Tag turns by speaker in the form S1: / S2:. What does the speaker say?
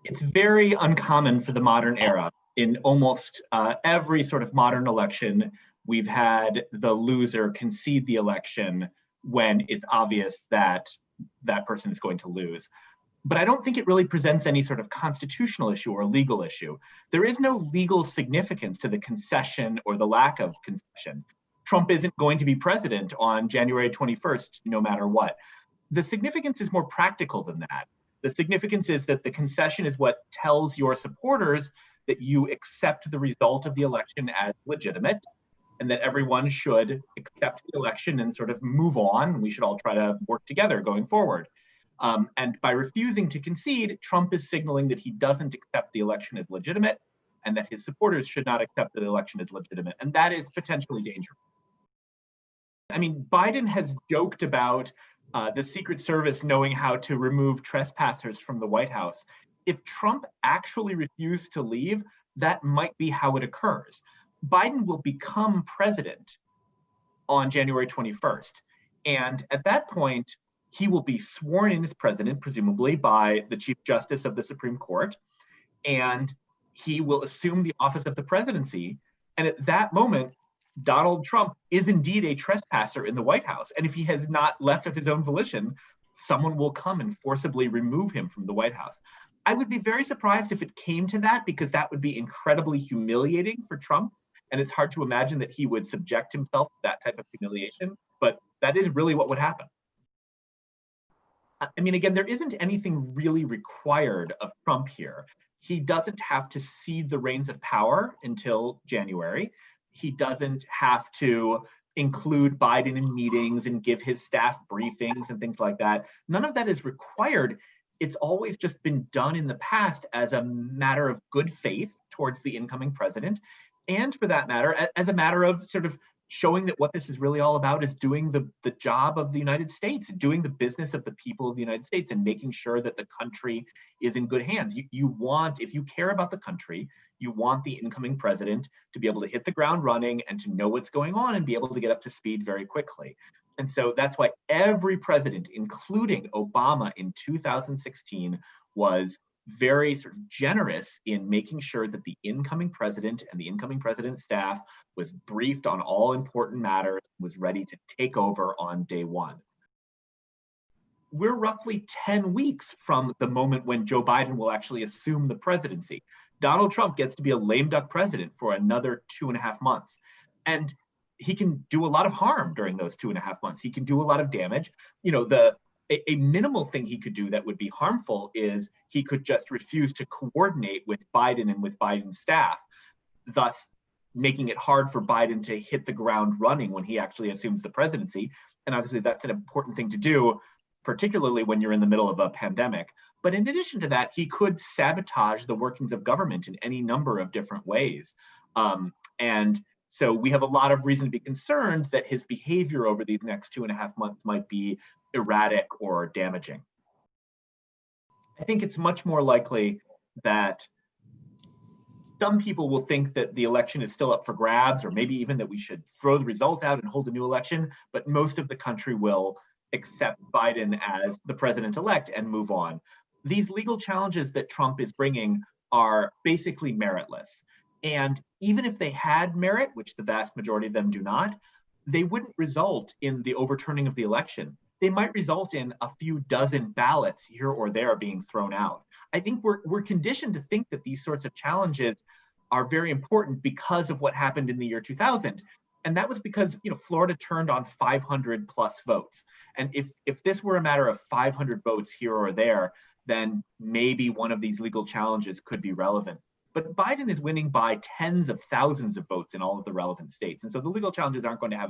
S1: It's very uncommon for the modern era. In almost every sort of modern election, we've had the loser concede the election when it's obvious that that person is going to lose. But I don't think it really presents any sort of constitutional issue or legal issue. There is no legal significance to the concession or the lack of concession. Trump isn't going to be president on January 21st, no matter what. The significance is more practical than that. The significance is that the concession is what tells your supporters that you accept the result of the election as legitimate, and that everyone should accept the election and sort of move on. We should all try to work together going forward. And by refusing to concede, Trump is signaling that he doesn't accept the election as legitimate and that his supporters should not accept that the election as legitimate. And that is potentially dangerous. I mean, Biden has joked about the Secret Service knowing how to remove trespassers from the White House. If Trump actually refused to leave, that might be how it occurs. Biden will become president on January 21st. And at that point, he will be sworn in as president, presumably by the Chief Justice of the Supreme Court, and he will assume the office of the presidency. And at that moment, Donald Trump is indeed a trespasser in the White House. And if he has not left of his own volition, someone will come and forcibly remove him from the White House. I would be very surprised if it came to that, because that would be incredibly humiliating for Trump. And it's hard to imagine that he would subject himself to that type of humiliation, but that is really what would happen. I mean, again, there isn't anything really required of Trump here. He doesn't have to cede the reins of power until January. He doesn't have to include Biden in meetings and give his staff briefings and things like that. None of that is required. It's always just been done in the past as a matter of good faith towards the incoming president. And for that matter, as a matter of sort of showing that what this is really all about is doing the job of the United States, doing the business of the people of the United States, and making sure that the country is in good hands. You want, if you care about the country, you want the incoming president to be able to hit the ground running and to know what's going on and be able to get up to speed very quickly. And so that's why every president, including Obama in 2016, was very sort of generous in making sure that the incoming president and the incoming president's staff was briefed on all important matters, was ready to take over on day one. We're roughly 10 weeks from the moment when Joe Biden will actually assume the presidency. Donald Trump gets to be a lame duck president for another 2.5 months. And he can do a lot of harm during those 2.5 months. He can do a lot of damage. You know, a minimal thing he could do that would be harmful is he could just refuse to coordinate with Biden and with Biden's staff, thus making it hard for Biden to hit the ground running when he actually assumes the presidency. And obviously that's an important thing to do, particularly when you're in the middle of a pandemic. But in addition to that, he could sabotage the workings of government in any number of different ways. And so we have a lot of reason to be concerned that his behavior over these next 2.5 months might be erratic or damaging. I think it's much more likely that some people will think that the election is still up for grabs, or maybe even that we should throw the result out and hold a new election, but most of the country will accept Biden as the president-elect and move on. These legal challenges that Trump is bringing are basically meritless. And even if they had merit, which the vast majority of them do not, they wouldn't result in the overturning of the election. They might result in a few dozen ballots here or there being thrown out. I think we're conditioned to think that these sorts of challenges are very important because of what happened in the year 2000. And that was because, you know, Florida turned on 500 plus votes. And if this were a matter of 500 votes here or there, then maybe one of these legal challenges could be relevant. But Biden is winning by tens of thousands of votes in all of the relevant states. And so the legal challenges aren't going to have